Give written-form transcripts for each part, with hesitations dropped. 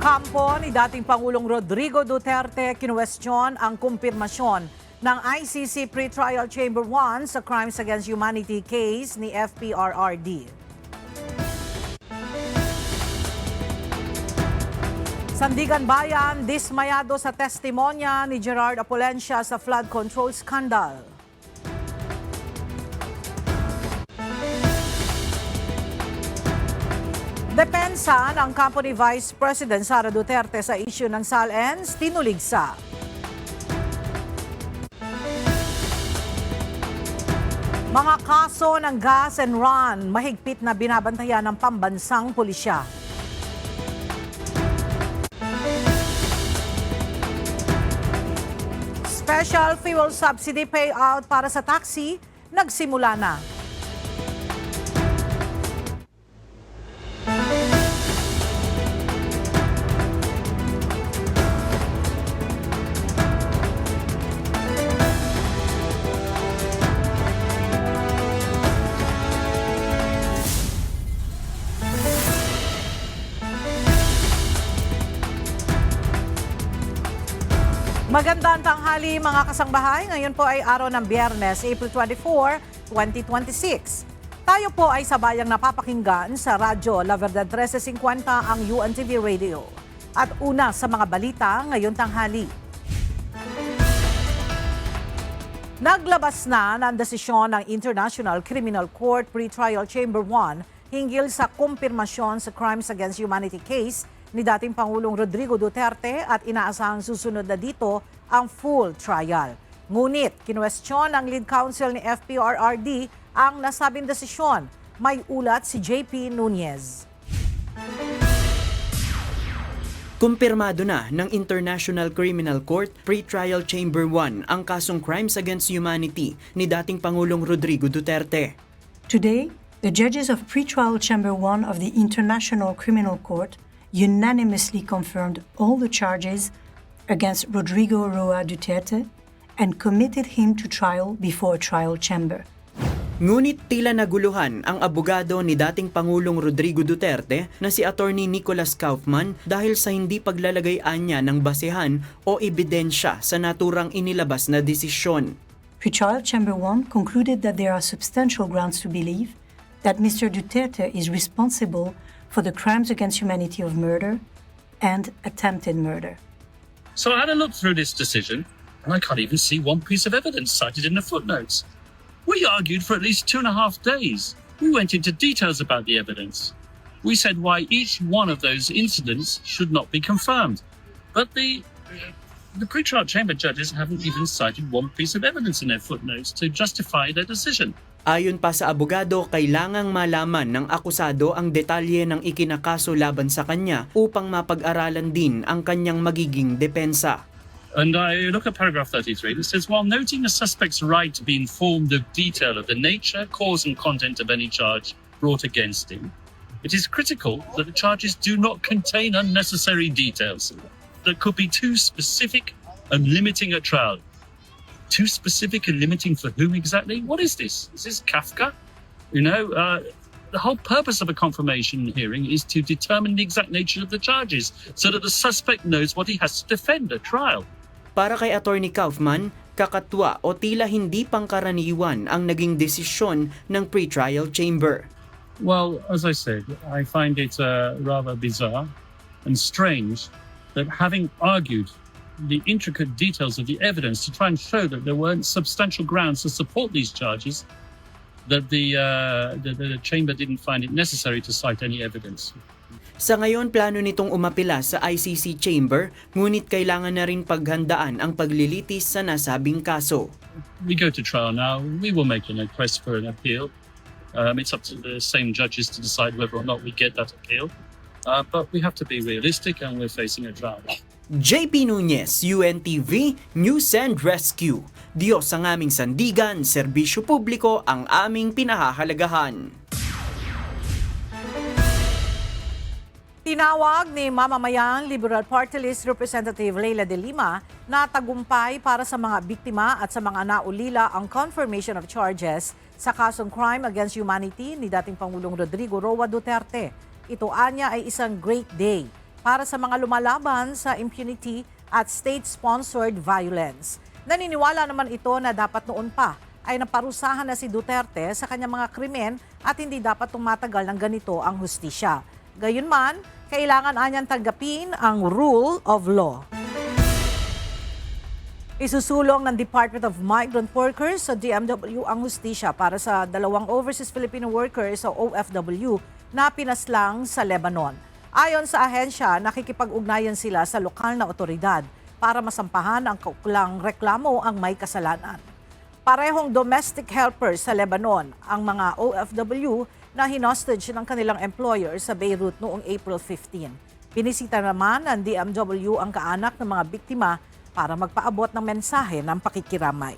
Kampo ni dating Pangulong Rodrigo Duterte kinuwestiyon ang kumpirmasyon ng ICC Pretrial Chamber 1 sa Crimes Against Humanity case ni FPRRD. Sandigan Bayan, dismayado sa testimonya ni Gerard Apolencia sa flood control scandal. Depensa ng kampo ni Vice President Sara Duterte sa issue ng SALENS, tinuligsa. Mga kaso ng gas and run, mahigpit na binabantayan ng pambansang pulisya. Special fuel subsidy payout para sa taxi, nagsimula na. Magandang tanghali mga kasangbahay. Ngayon po ay araw ng Biyernes, April 24, 2026. Tayo po ay sabayang napapakinggan sa radyo La Verdad 1350 ang UNTV Radio. At una sa mga balita ngayon tanghali. Naglabas na ng desisyon ng International Criminal Court Pretrial Chamber 1 hinggil sa kumpirmasyon sa Crimes Against Humanity case ni dating Pangulong Rodrigo Duterte at inaasahang susunod na dito ang full trial. Ngunit, kinuwestiyon ng lead counsel ni FPRRD ang nasabing desisyon. May ulat si JP Nunez. Kumpirmado na ng International Criminal Court Pretrial Chamber 1 ang kasong Crimes Against Humanity ni dating Pangulong Rodrigo Duterte. Today, the judges of Pretrial Chamber 1 of the International Criminal Court unanimously confirmed all the charges against Rodrigo Roa Duterte and committed him to trial before a trial chamber. Ngunit tila naguluhan ang abogado ni dating Pangulong Rodrigo Duterte na si Attorney Nicholas Kaufman dahil sa hindi paglalagay-an niya ng basehan o ebidensya sa naturang inilabas na desisyon. Pretrial Chamber 1 concluded that there are substantial grounds to believe that Mr. Duterte is responsible for the crimes against humanity of murder and attempted murder. So I had a look through this decision, and I can't even see one piece of evidence cited in the footnotes. We argued for at least 2.5 days. We went into details about the evidence. We said why each one of those incidents should not be confirmed. But the pretrial chamber judges haven't even cited one piece of evidence in their footnotes to justify their decision. Ayon pa sa abogado, kailangang malaman ng akusado ang detalye ng ikinakaso laban sa kanya upang mapag-aralan din ang kanyang magiging depensa. And I look at paragraph 33, it says, while noting the suspect's right to be informed of detail of the nature, cause and content of any charge brought against him, it is critical that the charges do not contain unnecessary details that could be too specific and limiting a trial. Too specific and limiting for whom exactly? What is this? Is this Kafka? The whole purpose of a confirmation hearing is to determine the exact nature of the charges so that the suspect knows what he has to defend at trial. Para kay Attorney Kaufman, kakatwa o tila hindi pangkaraniwan ang naging desisyon ng pretrial chamber. Well, as I said, I find it rather bizarre and strange that having argued the intricate details of the evidence to try and show that there weren't substantial grounds to support these charges, that the chamber didn't find it necessary to cite any evidence. Sa ngayon, plano nitong umapila sa ICC chamber, ngunit kailangan na rin paghandaan ang paglilitis sa nasabing kaso. We go to trial now. We will make a request for an appeal. It's up to the same judges to decide whether or not we get that appeal. But we have to be realistic and we're facing a trial. JP Nunez, UNTV, News and Rescue. Diyos ang aming sandigan, serbisyo publiko ang aming pinahahalagahan. Tinawag ni mamamayang Liberal Party List Representative Leila de Lima na tagumpay para sa mga biktima at sa mga naulila ang confirmation of charges sa kasong crime against humanity ni dating Pangulong Rodrigo Roa Duterte. Ito anya ay isang great day para sa mga lumalaban sa impunity at state-sponsored violence. Naniniwala naman ito na dapat noon pa ay naparusahan na si Duterte sa kanyang mga krimen at hindi dapat tumatagal ng ganito ang hustisya. Gayunman, kailangan anyang tanggapin ang rule of law. Isusulong ng Department of Migrant Workers sa DMW ang hustisya para sa 2 overseas Filipino workers o OFW na pinaslang sa Lebanon. Ayon sa ahensya, nakikipag-ugnayan sila sa lokal na otoridad para masampahan ang kaukulang reklamo ang may kasalanan. Parehong domestic helpers sa Lebanon ang mga OFW na hinostage ng kanilang employer sa Beirut noong April 15. Binisita naman ng DMW ang kaanak ng mga biktima para magpaabot ng mensahe ng pakikiramay.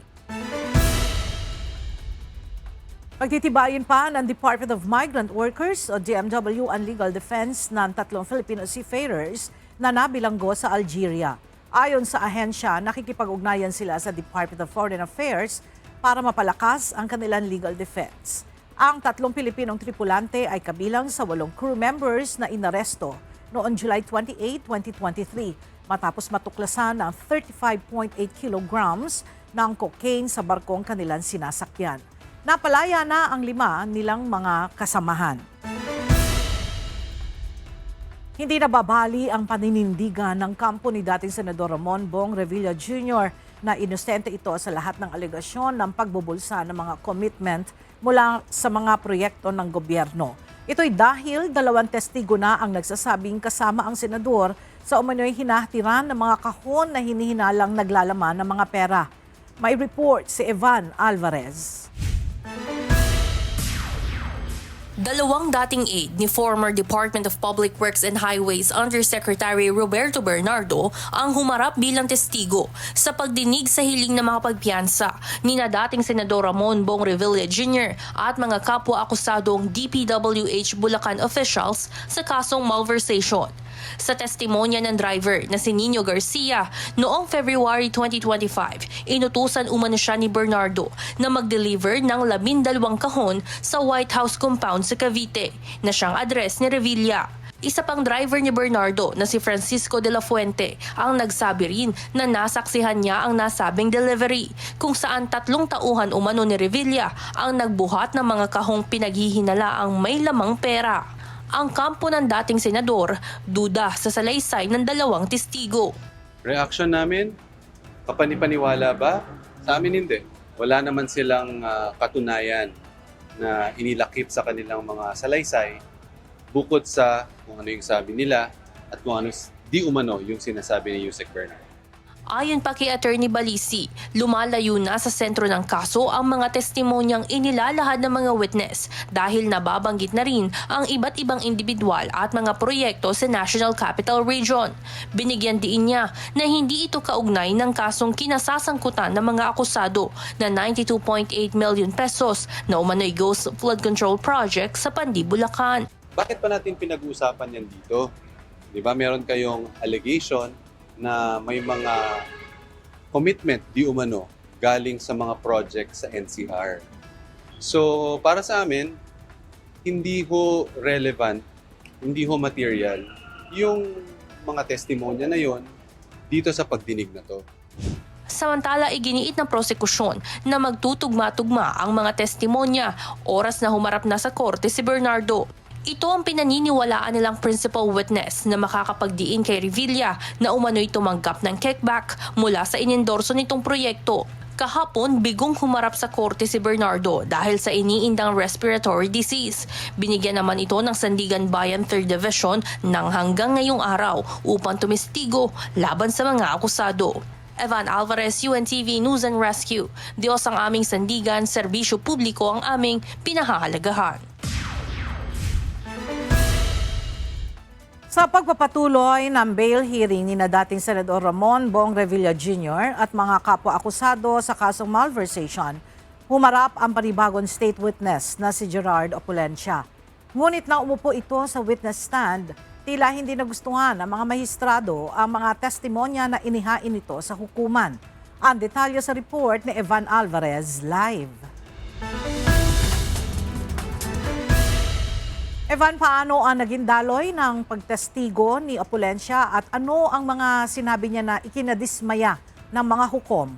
Pagtitibayin pa ng Department of Migrant Workers o DMW ang legal defense ng 3 Filipino seafarers na nabilanggo sa Algeria. Ayon sa ahensya, nakikipag-ugnayan sila sa Department of Foreign Affairs para mapalakas ang kanilang legal defense. Ang 3 Pilipinong tripulante ay kabilang sa 8 crew members na inaresto noong July 28, 2023 matapos matuklasan ng 35.8 kilograms ng cocaine sa barkong kanilang sinasakyan. Napalaya na ang 5 nilang mga kasamahan. Hindi nababali ang paninindigan ng kampo ni dating Senador Ramon Bong Revilla Jr. na inostente ito sa lahat ng alegasyon ng pagbubulsa ng mga commitment mula sa mga proyekto ng gobyerno. Ito'y dahil 2 testigo na ang nagsasabing kasama ang senador sa umano'y hinahatiran ng mga kahon na hinihinalang naglalaman ng mga pera. May report si Evan Alvarez. 2 dating aide ni former Department of Public Works and Highways Undersecretary Roberto Bernardo ang humarap bilang testigo sa pagdinig sa hiling ng mga pagpiyansa ni na dating Senador Ramon Bong Revilla Jr. at mga kapwa-akusadong DPWH Bulacan officials sa kasong malversation. Sa testimonya ng driver na si Nino Garcia, noong February 2025, inutusan umano siya ni Bernardo na mag-deliver ng 12 kahon sa White House compound sa Cavite na siyang address ni Revilla. Isa pang driver ni Bernardo na si Francisco de la Fuente ang nagsabi rin na nasaksihan niya ang nasabing delivery kung saan 3 tauhan umano ni Revilla ang nagbuhat ng mga kahong pinaghihinala ang may lamang pera. Ang kampo ng dating senador, duda sa salaysay ng 2 testigo. Reaction namin, kapanipaniwala ba? Sa amin hindi. Wala naman silang katunayan na inilakip sa kanilang mga salaysay bukod sa kung ano yung sabi nila at kung ano di umano yung sinasabi ni Yusek Bernardo. Ayon pa kay Attorney Balisi, lumalayo na sa sentro ng kaso ang mga testimonyang inilalahad ng mga witness dahil nababanggit na rin ang iba't ibang individual at mga proyekto sa National Capital Region. Binigyan diin niya na hindi ito kaugnay ng kasong kinasasangkutan ng mga akusado na 92.8 million pesos na umano'y Ghost Flood Control Project sa Pandi, Bulacan. Bakit pa natin pinag-uusapan yan dito? Di ba meron kayong allegation na may mga commitment di umano galing sa mga project sa NCR. So, para sa amin, hindi ho relevant, hindi ho material yung mga testimonya na yon dito sa pagdinig na to. Samantala, iginiit ng prosekusyon na magtutugma-tugma ang mga testimonya oras na humarap na sa korte si Bernardo. Ito ang pinaniniwalaan nilang principal witness na makakapagdiin kay Revilla na umano'y tumanggap ng kickback mula sa inendorso nitong proyekto. Kahapon, bigong humarap sa korte si Bernardo dahil sa iniindang respiratory disease. Binigyan naman ito ng Sandigan Bayan 3rd Division ng hanggang ngayong araw upang tumistigo laban sa mga akusado. Evan Alvarez, UNTV News and Rescue. Diyos ang aming sandigan, serbisyo publiko ang aming pinahahalagahan. Sa pagpapatuloy ng bail hearing ni na dating Senador Ramon Bong Revilla Jr. at mga kapwa-akusado sa kasong malversation, humarap ang panibagong state witness na si Gerard Opulencia. Ngunit na umupo ito sa witness stand, tila hindi nagustuhan ng mga mahistrado ang mga testimonya na inihain nito sa hukuman. Ang detalye sa report ni Evan Alvarez live. Evan, paano ang naging daloy ng pagtestigo ni Opulencia at ano ang mga sinabi niya na ikinadismaya ng mga hukom?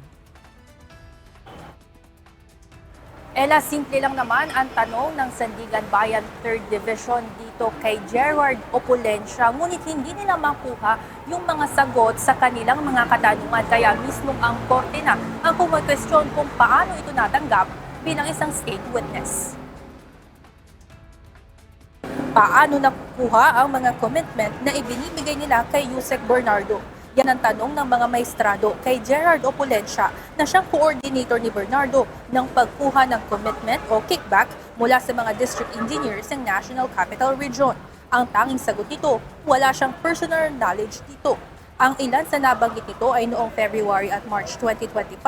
Ella, simple lang naman ang tanong ng Sandigan Bayan 3rd Division dito kay Gerard Opulencia. Ngunit hindi nila makuha yung mga sagot sa kanilang mga katanungan. Kaya mismo ang korte na ang kumag-question kung paano ito natanggap bilang isang state witness. Paano nakukuha ang mga commitment na ibinibigay nila kay Yusek Bernardo? Yan ang tanong ng mga maestrado kay Gerard Opulencia na siyang coordinator ni Bernardo ng pagkuha ng commitment o kickback mula sa mga district engineers ng National Capital Region. Ang tanging sagot nito, wala siyang personal knowledge dito. Ang ilan sa nabanggit nito ay noong February at March 2025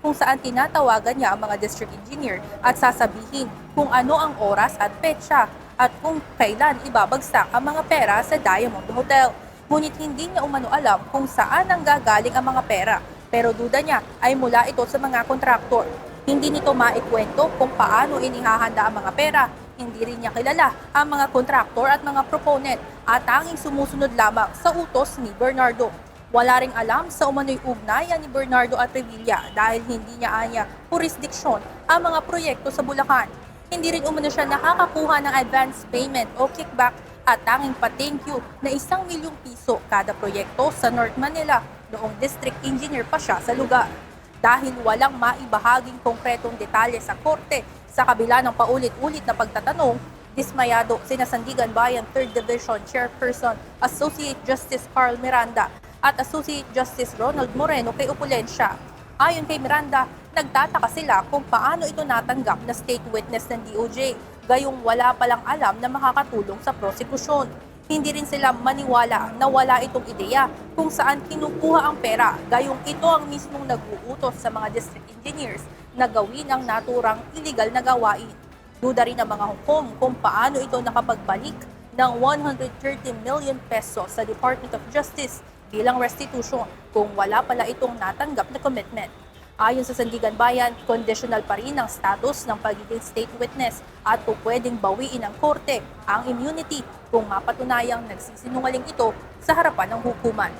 kung saan tinatawagan niya ang mga district engineer at sasabihin kung ano ang oras at petsa at kung kailan ibabagsak ang mga pera sa Diamond Hotel. Ngunit hindi niya umano alam kung saan ang gagaling ang mga pera, pero duda niya ay mula ito sa mga kontraktor. Hindi nito maikwento kung paano inihahanda ang mga pera. Hindi rin niya kilala ang mga kontraktor at mga proponent at tanging sumusunod lamang sa utos ni Bernardo. Wala ring alam sa umano'y ugnayan ni Bernardo at Revilla dahil hindi niya anya jurisdiksyon ang mga proyekto sa Bulacan. Hindi rin umano siya nakakakuha ng advance payment o kickback at tanging pa-thank you na 1 milyong piso kada proyekto sa North Manila noong district engineer pa siya sa lugar. Dahil walang maibahaging konkretong detalye sa korte sa kabila ng paulit-ulit na pagtatanong, dismayado sina Sandigan Bayan 3rd Division Chairperson Associate Justice Carl Miranda at Associate Justice Ronald Moreno kay Opulencia. Ayon kay Miranda, nagtataka sila kung paano ito natanggap na state witness ng DOJ, gayong wala palang alam na makakatulong sa prosekusyon. Hindi rin sila maniwala na wala itong ideya kung saan kinukuha ang pera, gayong ito ang mismong nag-uutos sa mga district engineers na gawin ang naturang iligal na gawain. Duda rin ang mga hukom kung paano ito nakapagbalik ng 130 million pesos sa Department of Justice bilang restitution kung wala pala itong natanggap na commitment. Ayon sa Sandigan Bayan, conditional pa rin ang status ng pagiging state witness at kung pwedeng bawiin ng korte ang immunity kung mapatunayang nagsisinungaling ito sa harapan ng hukuman.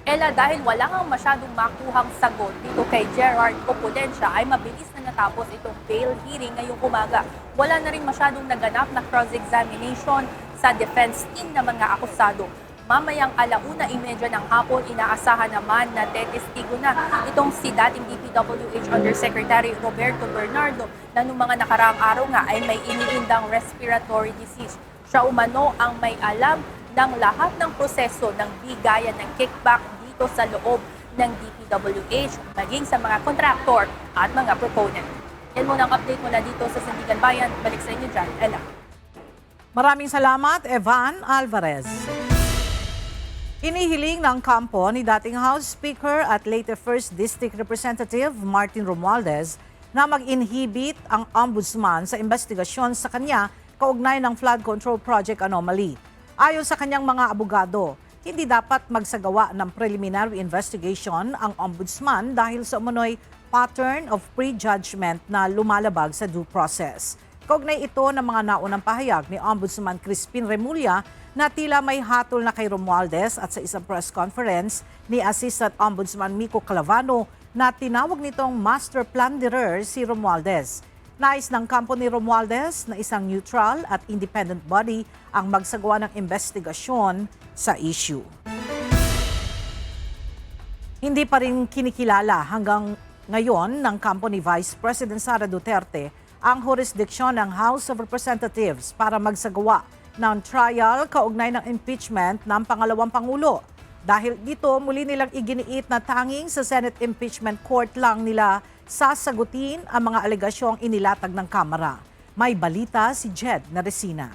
Ella, dahil wala kang masyadong makuhang sagot dito kay Gerard Opulencia ay mabilis na natapos itong bail hearing ngayong umaga. Wala na rin masyadong naganap na cross-examination sa defense team ng mga akusado. Mamayang 1:30 ng hapon, inaasahan naman na tetestigo na itong si dating DPWH Undersecretary Roberto Bernardo na noong mga nakaraang araw nga ay may iniindang respiratory disease. Siya umano ang may alam ng lahat ng proseso ng bigayan ng kickback dito sa loob ng DPWH, maging sa mga kontraktor at mga proponent. Yan muna ang update mula dito sa Sandigan Bayan. Balik sa inyo dyan, Ella. Maraming salamat, Evan Alvarez. Inihiling ng kampo ni dating House Speaker at later 1st District Representative Martin Romualdez na mag-inhibit ang ombudsman sa investigasyon sa kanya kaugnay ng flood control project anomaly. Ayon sa kanyang mga abogado, hindi dapat magsagawa ng preliminary investigation ang ombudsman dahil sa umano'y pattern of prejudgment na lumalabag sa due process. Kaugnay ito ng mga naunang pahayag ni Ombudsman Crispin Remulla na tila may hatol na kay Romualdez at sa isang press conference ni Assistant Ombudsman Miko Clavano na tinawag nitong master plunderer si Romualdez. Nais ng kampo ni Romualdez na isang neutral at independent body ang magsagawa ng investigasyon sa issue. Hindi pa rin kinikilala hanggang ngayon ng kampo ni Vice President Sara Duterte ang jurisdiksyon ng House of Representatives para magsagawa ng trial kaugnay ng impeachment ng pangalawang Pangulo. Dahil dito, muli nilang iginiit na tanging sa Senate Impeachment Court lang nila sasagutin ang mga alegasyong inilatag ng Kamara. May balita si Jed Naresina.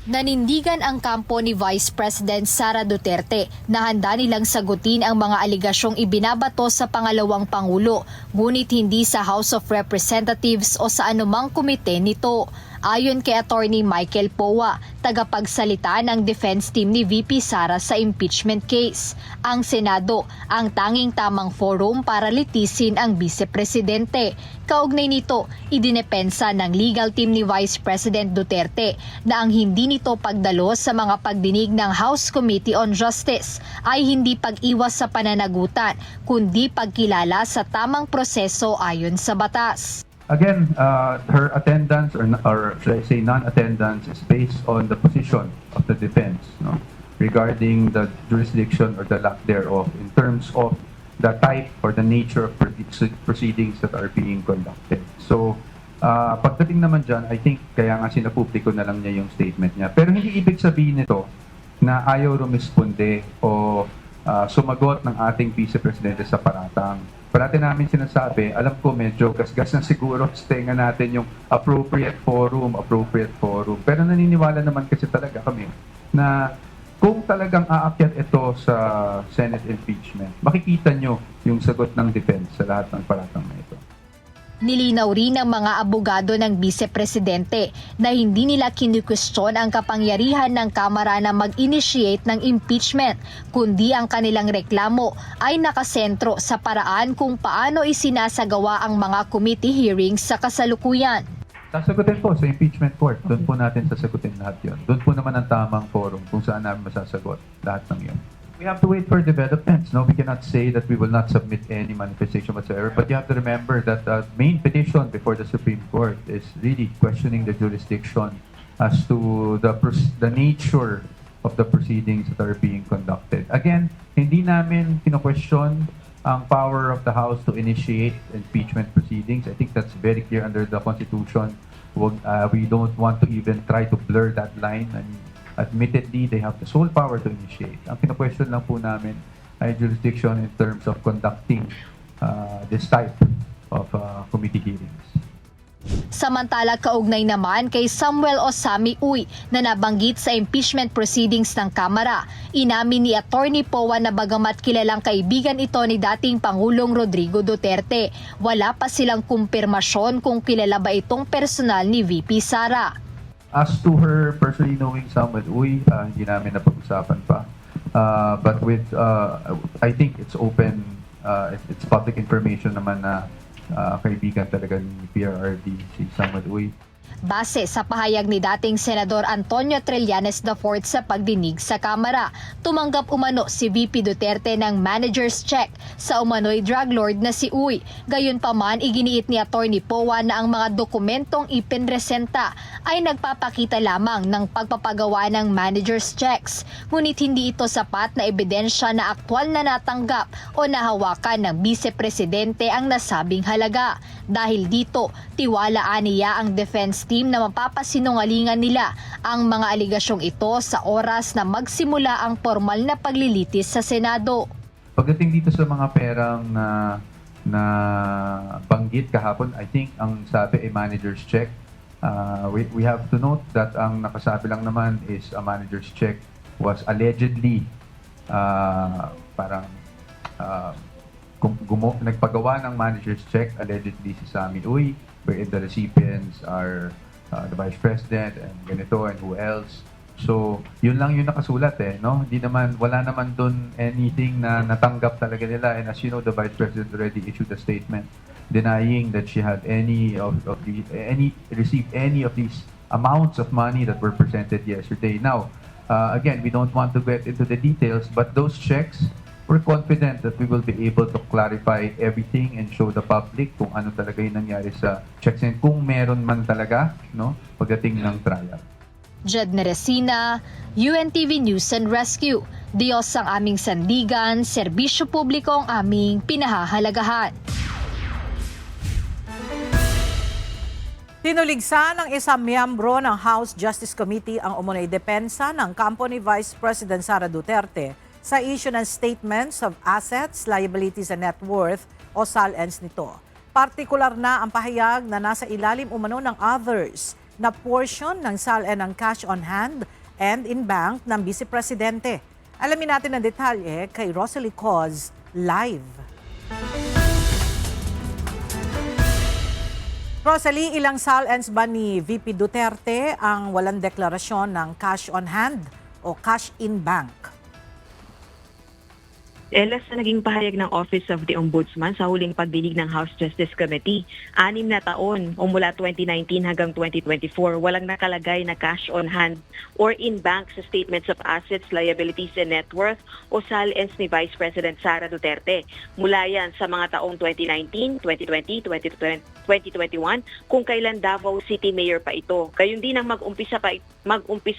Nanindigan ang kampo ni Vice President Sara Duterte na handa nilang sagutin ang mga aligasyong ibinabato sa pangalawang Pangulo, ngunit hindi sa House of Representatives o sa anumang komite nito. Ayon kay Attorney Michael Powa, tagapagsalita ng defense team ni VP Sara sa impeachment case, ang Senado ang tanging tamang forum para litisin ang Vice-Presidente. Kaugnay nito, idinepensa ng legal team ni Vice President Duterte na ang hindi nito pagdalo sa mga pagdinig ng House Committee on Justice ay hindi pag-iwas sa pananagutan, kundi pagkilala sa tamang proseso ayon sa batas. Again, her attendance or should I say non-attendance is based on the position of the defense, no, regarding the jurisdiction or the lack thereof in terms of the type or the nature of proceedings that are being conducted. So, pagdating naman dyan, I think kaya nga sinapubliko na lang niya yung statement niya. Pero hindi ibig sabihin nito na ayaw rumisponde o sumagot ng ating Vice-Presidente sa paratang. Parati namin sinasabi, alam ko medyo gasgas na siguro sa tenga natin yung appropriate forum. Pero naniniwala naman kasi talaga kami na kung talagang aakyat ito sa Senate impeachment, makikita nyo yung sagot ng defense sa lahat ng paratang na ito. Nilinaw rin ng mga abogado ng Vice-Presidente na hindi nila kinikwestiyon ang kapangyarihan ng Kamara na mag-initiate ng impeachment, kundi ang kanilang reklamo ay nakasentro sa paraan kung paano isinasagawa ang mga committee hearings sa kasalukuyan. Sasagutin po sa impeachment court. Doon po natin sasagutin lahat yun. Doon po naman ang tamang forum kung saan namin masasagot lahat ng yun. We have to wait for developments. No, we cannot say that we will not submit any manifestation whatsoever. But you have to remember that the main petition before the Supreme Court is really questioning the jurisdiction as to the nature of the proceedings that are being conducted. Again, hindi namin kino-question ang power of the House to initiate impeachment proceedings. I think that's very clear under the Constitution. We don't want to even try to blur that line. And admittedly, they have the sole power to initiate. Ang kino-question lang po namin ay jurisdiction in terms of conducting this type of committee hearings. Samantala, kaugnay naman kay Samuel Osami Uy na nabanggit sa impeachment proceedings ng Kamara, inamin ni Attorney Powa na bagamat kilalang kaibigan ito ni dating Pangulong Rodrigo Duterte, wala pa silang kumpirmasyon kung kilala ba itong personal ni VP Sara. As to her personally knowing Samuel Uy, hindi namin napag-usapan pa. But with, I think it's open, it's public information naman na kaibigan talaga ni PRRD si Samuel Uy. Base sa pahayag ni dating Senador Antonio Trillanes IV sa pagdinig sa Kamara, tumanggap umano si VP Duterte ng manager's check sa umano'y drug lord na si Uy. Gayunpaman, iginiit ni Attorney Powa na ang mga dokumentong ipinresenta ay nagpapakita lamang ng pagpapagawa ng manager's checks. Ngunit hindi ito sapat na ebidensya na aktwal na natanggap o nahawakan ng Vice-Presidente ang nasabing halaga. Dahil dito, tiwalaan niya ang defense team na mapapasinungalingan nila ang mga aligasyong ito sa oras na magsimula ang formal na paglilitis sa Senado. Pagdating dito sa mga perang na banggit kahapon, I think ang sabi ay manager's check. We have to note that ang nakasabi lang naman is a manager's check was allegedly nagpagawa ng manager's check, allegedly si Sami Uy, wherein the recipients are the Vice President and ganito and who else. So, yun lang yung nakasulat no? Wala naman dun anything na natanggap talaga nila. And as you know, the Vice President already issued a statement denying that she had received any of these amounts of money that were presented yesterday. Now, again, we don't want to get into the details, but those checks, we're confident that we will be able to clarify everything and show the public kung ano talaga yung nangyari sa checks and kung meron man talaga, no, pagdating ng trial. Jed Neresina, UNTV News and Rescue. Diyos ang aming sandigan, serbisyo publiko ang aming pinahahalagahan. Tinuligsa ng isang miyembro ng House Justice Committee ang umunay depensa ng kampo ni Vice President Sara Duterte sa issue ng Statements of Assets, Liabilities and Net Worth o SALNs nito. Partikular na ang pahayag na nasa ilalim umano ng others na portion ng SALN ng cash on hand and in bank ng Vice Presidente. Alamin natin ang detalye kay Rosalie Coz live. Rosalie, ilang SALNs ba ni VP Duterte ang walang deklarasyon ng cash on hand o cash in bank? Ella, sa naging pahayag ng Office of the Ombudsman sa huling pagdinig ng House Justice Committee, 6 na taon o mula 2019 hanggang 2024, walang nakalagay na cash on hand or in bank sa Statements of Assets, Liabilities and Net Worth o SALNs ni Vice President Sara Duterte. Mula yan sa mga taong 2019, 2020, 2021, kung kailan Davao City Mayor pa ito. Gayon din ang mag-umpisa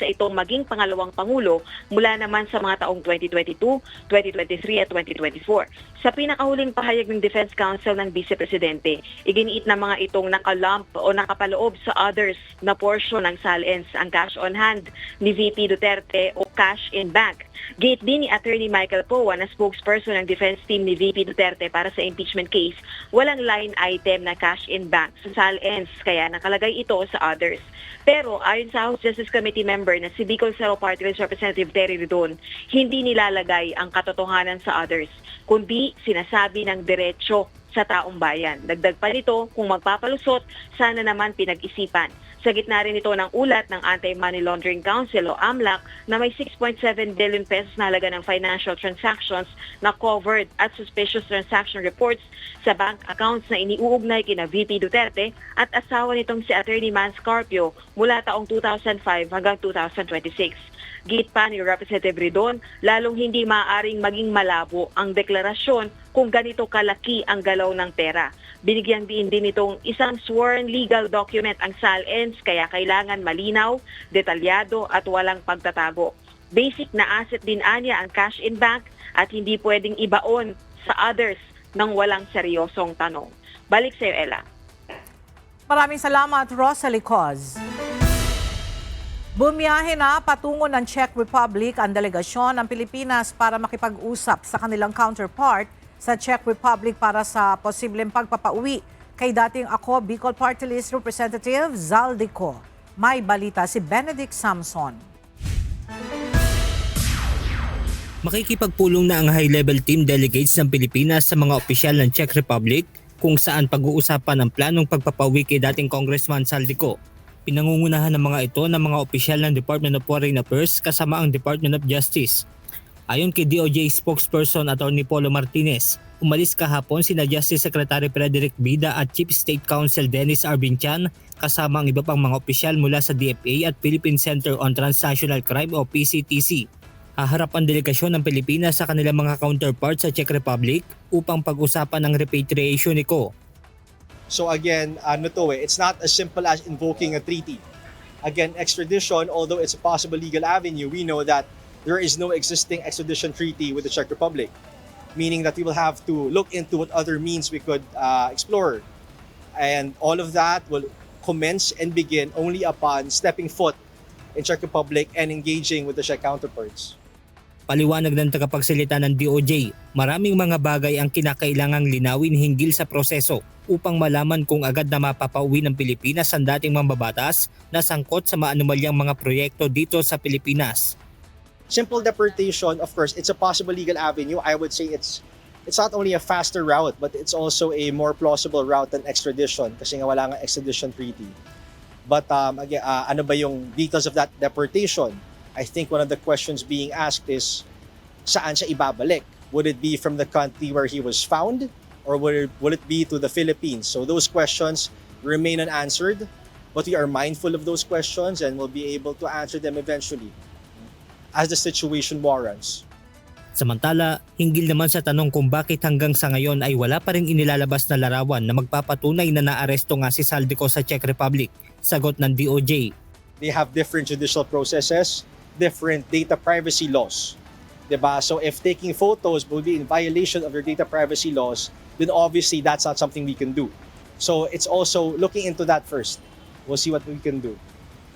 itong maging pangalawang Pangulo mula naman sa mga taong 2022, 2023 at 2024. Sa pinakahuling pahayag ng Defense Council ng Vice Presidente, iginiit na mga itong nakalump o nakapaloob sa others na portion ng SALNs ang cash on hand ni VP Duterte o cash in bank. Gate din ni Attorney Michael Poa na spokesperson ng defense team ni VP Duterte para sa impeachment case, walang line item na cash in bank sa SALNs kaya nakalagay ito sa others. Pero ayon sa House Justice Committee member na si Bicol Cerro Party List Representative Terry Ridon, hindi nilalagay ang katotohanan sa others, kundi sinasabi ng diretsyo sa taong bayan. Dagdag pa nito, kung magpapalusot, sana naman pinag-isipan. Sa gitna rin ito ng ulat ng Anti-Money Laundering Council o AMLAC na may 6.7 billion pesos na halaga ng financial transactions na covered at suspicious transaction reports sa bank accounts na iniuugnay kina VP Duterte at asawa nitong si Attorney Man Scarpio mula taong 2005 hanggang 2026. Git pa ni Representative Ridon, lalong hindi maaaring maging malabo ang deklarasyon kung ganito kalaki ang galaw ng pera. Binigyang din itong isang sworn legal document ang SALNs kaya kailangan malinaw, detalyado at walang pagtatago. Basic na asset din anya ang cash in bank at hindi pwedeng ibaon sa others ng walang seryosong tanong. Balik sa iyo, Ella. Maraming salamat, Rosalie Coz. Bumiyahe na patungo ng Czech Republic ang delegasyon ng Pilipinas para makipag-usap sa kanilang counterpart sa Czech Republic para sa posibleng pagpapauwi kay dating Ako Bicol Party List Representative Zaldico. May balita si Benedict Samson. Makikipagpulong na ang high-level team delegates ng Pilipinas sa mga opisyal ng Czech Republic kung saan pag-uusapan ang planong pagpapauwi kay dating Congressman Zaldico. Pinangungunahan ng mga ito ng mga opisyal ng Department of Foreign Affairs kasama ang Department of Justice. Ayon kay DOJ spokesperson Atty. Polo Martinez, umalis kahapon sina Justice Secretary Frederick Bida at Chief State Counsel Dennis Arbinchan kasama ang iba pang mga opisyal mula sa DFA at Philippine Center on Transnational Crime o PCTC. Haharap ang delegasyon ng Pilipinas sa kanilang mga counterparts sa Czech Republic upang pag-usapan ang repatriation ni Ko. So again, it's not as simple as invoking a treaty. Again, extradition, although it's a possible legal avenue, we know that there is no existing extradition treaty with the Czech Republic, meaning that we will have to look into what other means we could explore. And all of that will commence and begin only upon stepping foot in Czech Republic and engaging with the Czech counterparts. Paliwanag ng tagapagsalita ng DOJ, maraming mga bagay ang kinakailangang linawin hinggil sa proseso upang malaman kung agad na mapapauwi ng Pilipinas ang dating mambabatas na sangkot sa maanumalyang mga proyekto dito sa Pilipinas. Simple deportation, of course, it's a possible legal avenue. I would say it's not only a faster route, but it's also a more plausible route than extradition kasi nga wala nga extradition treaty. But again, ano ba yung details of that deportation? I think one of the questions being asked is, saan siya ibabalik? Would it be from the country where he was found? Or will it be to the Philippines? So those questions remain unanswered, but we are mindful of those questions and will be able to answer them eventually as the situation warrants. Samantala, hinggil naman sa tanong kung bakit hanggang sa ngayon ay wala pa ring inilalabas na larawan na magpapatunay na naaresto nga si Zaldico sa Czech Republic, sagot ng DOJ. They have different judicial processes, different data privacy laws. Diba? So if taking photos will be in violation of your data privacy laws, then obviously that's not something we can do. So it's also looking into that first. We'll see what we can do.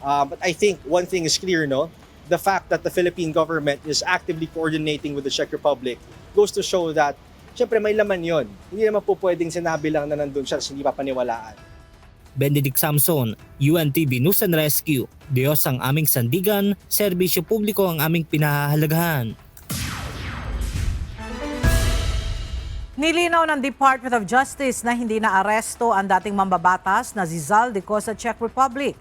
But I think one thing is clear, no? The fact that the Philippine government is actively coordinating with the Czech Republic goes to show that, syempre may laman yon. Hindi naman po pwedeng sinabi lang na nandun siya hindi pa paniwalaan. Benedict Samson, UNTV News and Rescue. Diyos ang aming sandigan, serbisyo publiko ang aming pinahahalagahan. Nilinaw ng Department of Justice na hindi naaresto ang dating mambabatas na si Zaldico sa Czech Republic.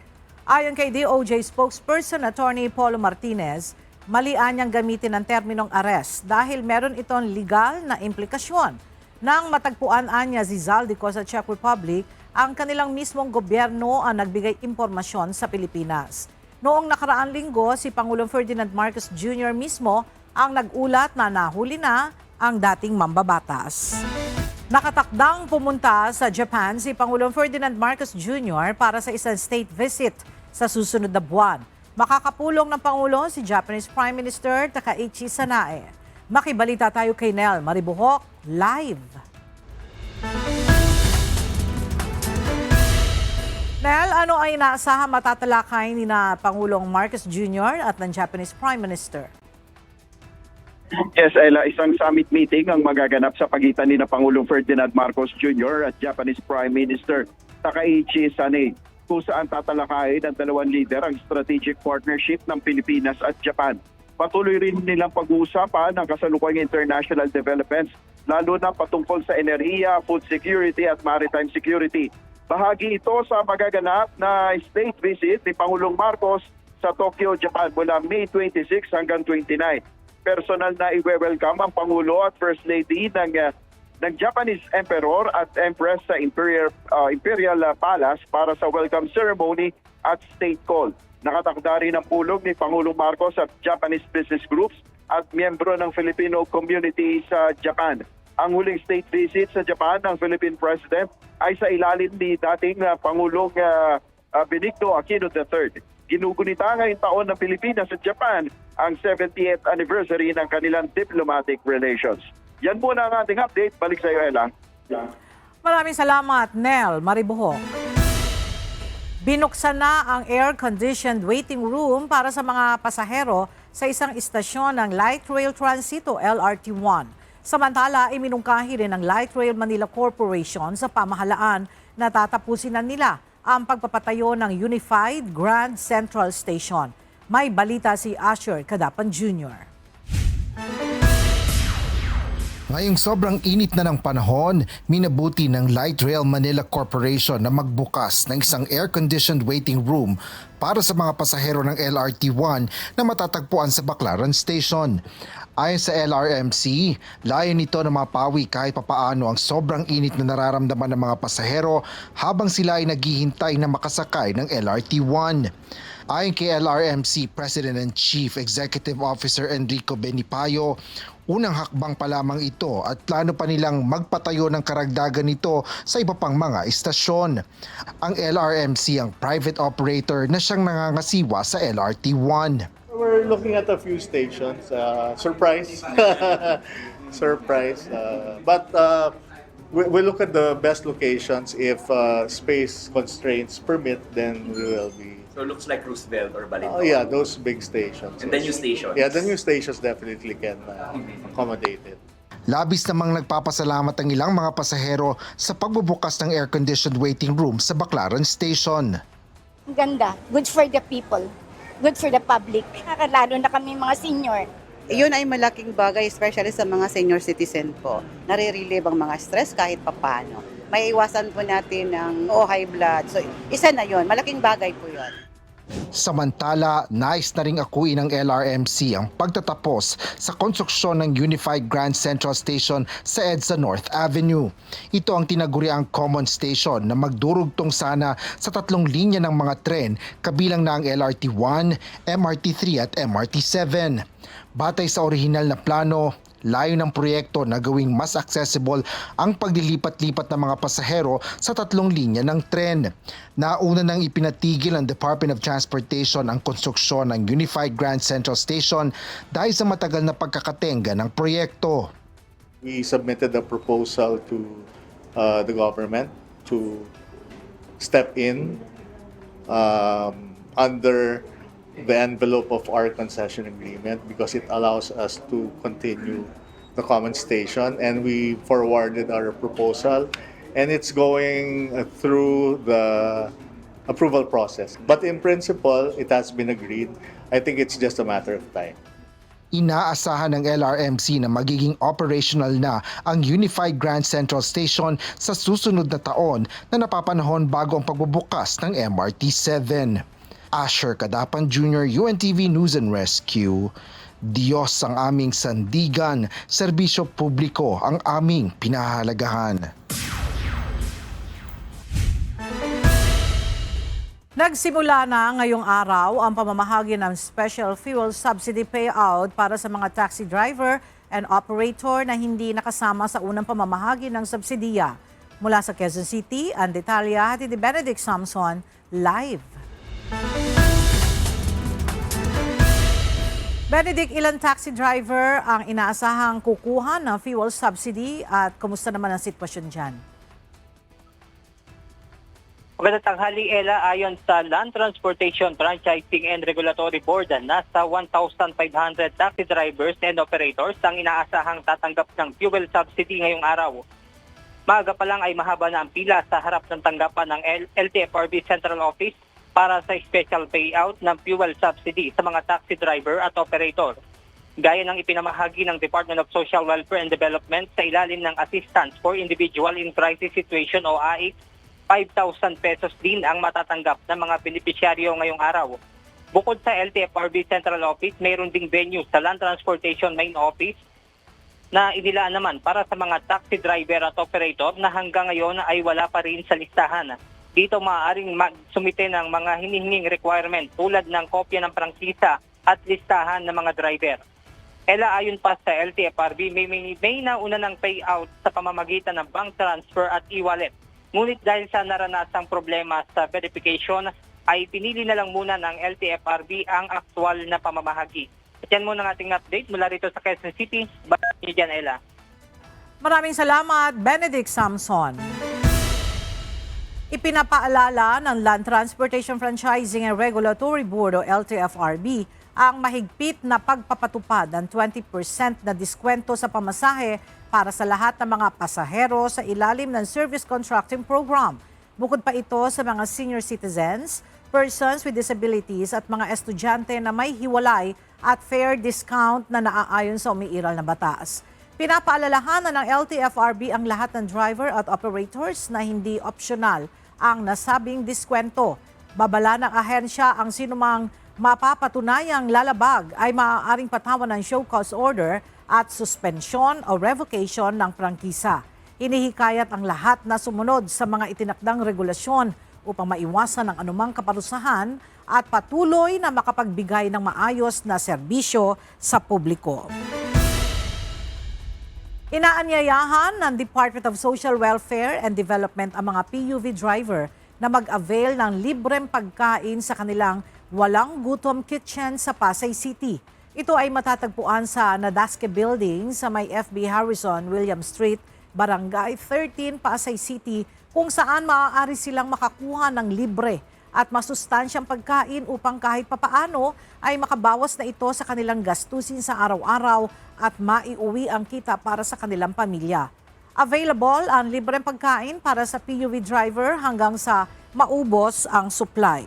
Ayon kay DOJ spokesperson Attorney Paulo Martinez, malian niyang gamitin ang terminong arrest dahil meron itong legal na implikasyon. Nang matagpuan niya si Zaldico sa Czech Republic, ang kanilang mismong gobyerno ang nagbigay impormasyon sa Pilipinas. Noong nakaraang linggo, si Pangulong Ferdinand Marcos Jr. mismo ang nag-ulat na nahuli na ang dating mambabatas. Nakatakdang pumunta sa Japan si Pangulong Ferdinand Marcos Jr. para sa isang state visit sa susunod na buwan. Makakapulong ng Pangulo si Japanese Prime Minister Takaichi Sanae. Makibalita tayo kay Nel Maribuhok, live. Nel, ano ay inaasahang matatalakay ni na Pangulong Marcos Jr. at ng Japanese Prime Minister? Yes, Ella, isang summit meeting ang magaganap sa pagitan ni na Pangulong Ferdinand Marcos Jr. at Japanese Prime Minister Takaichi Sanae, kung saan tatalakayin ng dalawang leader ang strategic partnership ng Pilipinas at Japan. Patuloy rin nilang pag-uusapan ang kasalukuyang international developments, lalo na patungkol sa enerhiya, food security at maritime security. Bahagi ito sa magaganap na state visit ni Pangulong Marcos sa Tokyo, Japan mula May 26 hanggang 29. Personal na i-welcome ang Pangulo at First Lady ng Japanese Emperor at Empress sa Imperial Palace para sa welcome ceremony at state call. Nakatakda rin ang pulong ni Pangulong Marcos at Japanese business groups at miyembro ng Filipino community sa Japan. Ang huling state visit sa Japan ng Philippine President ay sa ilalim ni dating Pangulong Benigno Aquino III. Ginugunita ngayong taon ng Pilipinas at Japan ang 70th anniversary ng kanilang diplomatic relations. Yan muna ang ating update. Balik sa iyo, Ella. Maraming salamat, Nel Maribuhok. Binuksan na ang air-conditioned waiting room para sa mga pasahero sa isang istasyon ng Light Rail Transito LRT1. Samantala, iminungkahi rin ng Light Rail Manila Corporation sa pamahalaan na tatapusin na nila ang pagpapatayo ng Unified Grand Central Station. May balita si Asher Cadapan Jr. Ngayong sobrang init na ng panahon, minabuti ng Light Rail Manila Corporation na magbukas ng isang air-conditioned waiting room para sa mga pasahero ng LRT1 na matatagpuan sa Baclaran Station. Ayon sa LRMC, layo nito na mapawi kahit papaano ang sobrang init na nararamdaman ng mga pasahero habang sila ay naghihintay na makasakay ng LRT1. Ayon kay LRMC President and Chief Executive Officer Enrico Benipayo, unang hakbang pa lamang ito at plano pa nilang magpatayo ng karagdagan nito sa iba pang mga istasyon. Ang LRMC ang private operator na siyang nangangasiwa sa LRT1. We're looking at a few stations. Surprise. Surprise. But we look at the best locations. If space constraints permit, then we will be. So it looks like Roosevelt or Balintawak. Yeah, those big stations. And the new stations. Yeah, the new stations definitely can accommodate it. Labis namang nagpapasalamat ang ilang mga pasahero sa pagbubukas ng air-conditioned waiting room sa Baclaran Station. Ganda. Good for the people. Good for the public. Lalo na kami mga senior. Yun ay malaking bagay, especially sa mga senior citizen po. Nare-relieve ang mga stress kahit papano. May iwasan po natin ng high blood. So, isa na yun. Malaking bagay po yun. Samantala, nais na ring akuin ng LRMC ang pagtatapos sa konstruksyon ng Unified Grand Central Station sa EDSA North Avenue. Ito ang tinaguriang common station na magdurugtong sana sa 3 linya ng mga tren kabilang na ang LRT1, MRT3 at MRT7. Batay sa orihinal na plano, layo ng proyekto na gawing mas accessible ang paglilipat-lipat ng mga pasahero sa 3 linya ng tren. Nauna nang ipinatigil ng Department of Transportation ang konstruksyon ng Unified Grand Central Station dahil sa matagal na pagkakatenga ng proyekto. We submitted a proposal to the government to step in under the envelope of our concession agreement because it allows us to continue the common station, and we forwarded our proposal and it's going through the approval process. But in principle, it has been agreed. I think it's just a matter of time. Inaasahan ng LRMC na magiging operational na ang Unified Grand Central Station sa susunod na taon na napapanahon bago ang pagbubukas ng MRT-7. Asher Kadapan Jr., UNTV News and Rescue. Diyos ang aming sandigan, serbisyo publiko ang aming pinahahalagahan. Nagsimula na ngayong araw ang pamamahagi ng Special Fuel Subsidy Payout para sa mga taxi driver and operator na hindi nakasama sa unang pamamahagi ng subsidiya. Mula sa Quezon City, ang detalya hatid ni Benedict Samson live. Benedict, ilang taxi driver ang inaasahang kukuha ng fuel subsidy at kumusta naman ang sitwasyon dyan? Magandang tanghali, Ella. Ayon sa Land Transportation Franchising and Regulatory Board, nasa 1,500 taxi drivers and operators ang inaasahang tatanggap ng fuel subsidy ngayong araw. Maaga pa lang ay mahaba na ang pila sa harap ng tanggapan ng LTFRB Central Office para sa special payout ng fuel subsidy sa mga taxi driver at operator. Gaya ng ipinamahagi ng Department of Social Welfare and Development sa ilalim ng Assistance for Individual in Crisis Situation o AIC, 5,000 pesos din ang matatanggap ng mga benepisyaryo ngayong araw. Bukod sa LTFRB Central Office, mayroon ding venue sa Land Transportation Main Office na inilaan naman para sa mga taxi driver at operator na hanggang ngayon ay wala pa rin sa listahan. Dito maaaring magsumite ng mga hinihinging requirement tulad ng kopya ng prangkisa at listahan ng mga driver. Ella, ayon pa sa LTFRB, may nauna ng payout sa pamamagitan ng bank transfer at e-wallet. Ngunit dahil sa naranasang problema sa verification, ay pinili na lang muna ng LTFRB ang aktual na pamamahagi. At yan muna ang ating update mula rito sa Quezon City. Balik niyo dyan, Ella. Maraming salamat, Benedict Samson. Ipinapaalala ng Land Transportation Franchising and Regulatory Board o LTFRB ang mahigpit na pagpapatupad ng 20% na diskwento sa pamasahe para sa lahat ng mga pasahero sa ilalim ng Service Contracting Program. Bukod pa ito sa mga senior citizens, persons with disabilities at mga estudyante na may hiwalay at fair discount na naaayon sa umiiral na batas. Pinapaalalahanan ng LTFRB ang lahat ng driver at operators na hindi optional ang nasabing diskwento. Babala ng ahensya ang sinumang mapapatunayang lalabag ay maaaring patawan ng show cause order at suspensyon o revocation ng prangkisa. Hinihikayat ang lahat na sumunod sa mga itinakdang regulasyon upang maiwasan ang anumang kaparusahan at patuloy na makapagbigay ng maayos na serbisyo sa publiko. Inaanyayahan ng Department of Social Welfare and Development ang mga PUV driver na mag-avail ng libreng pagkain sa kanilang walang gutom kitchen sa Pasay City. Ito ay matatagpuan sa Nadasque Building sa may FB Harrison, William Street, Barangay 13, Pasay City, kung saan maaari silang makakuha ng libre at masustansyang pagkain upang kahit papaano ay makabawas na ito sa kanilang gastusin sa araw-araw at maiuwi ang kita para sa kanilang pamilya. Available ang libreng pagkain para sa PUV driver hanggang sa maubos ang supply.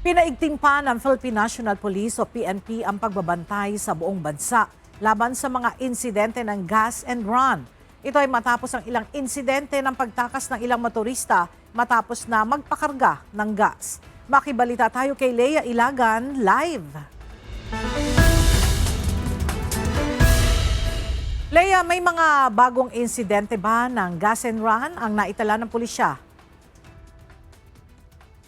Pinaigting pa ng Philippine National Police o PNP ang pagbabantay sa buong bansa laban sa mga insidente ng gas and run. Ito ay matapos ang ilang insidente ng pagtakas ng ilang motorista matapos na magpakarga ng gas. Makibalita tayo kay Leia Ilagan live. Leia, may mga bagong insidente ba ng gas and run ang naitala ng pulisya?